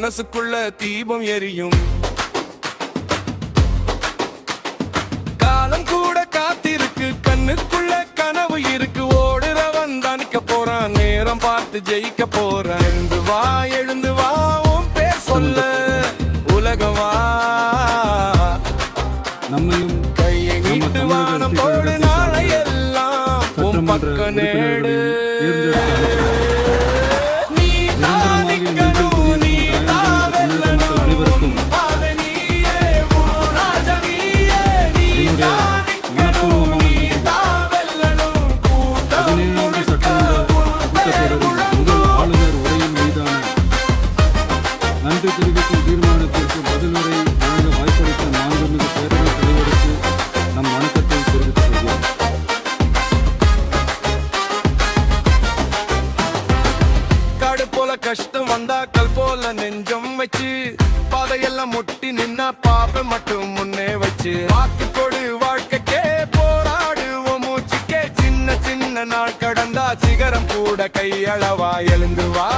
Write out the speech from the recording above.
மனசுக்குள்ள தீபம் எரியும். காலம் கூட காத்திருக்கு, கண்ணுக்குள்ள கனவு இருக்கு. ஓடுறவன் தானிக்க போறான், நேரம் பார்த்து ஜெயிக்க போறான். எழுந்து வா உன் பேர் சொல்ல உலகவா. நம்மையும் கையை நீட்டு வானம் போடு, நாளை எல்லாம் உன் பக்க நேடு. நீ தானிக்கணும், நீ தாவெல்லணும், பாத நீயே, உன் ராஜா நீயே. நீ தானிக்கணும், நீ தாவெல்லணும், கூட்டம் முழுக்க உன் பெயர் முழங்கும். ஆளுநர் உரையின் மீதான நன்றி தெரிவிக்கும் தீர்மானத்திற்கு பதிலுரை வழங்க வாய்ப்பளித்த மாண்புமிகு பேரவைத் தலைவருக்கு நம் வணக்கத்தை தெரிவித்துக் கொள்கிறோம். காடு போல கஷ்டம் வந்தா கல் போல நெஞ்சம் வச்சு, பாதையெல்லாம் முட்டி நின்னா பாப்ப மட்டும் முன்னே வச்சு. வாக்கு கொடு வாழ்க்கைக்கே, போராடுவோம் மூச்சுக்கே. சின்ன சின்ன நாள் கடந்தா சிகரம் கூட கையளவா. எழுந்து வா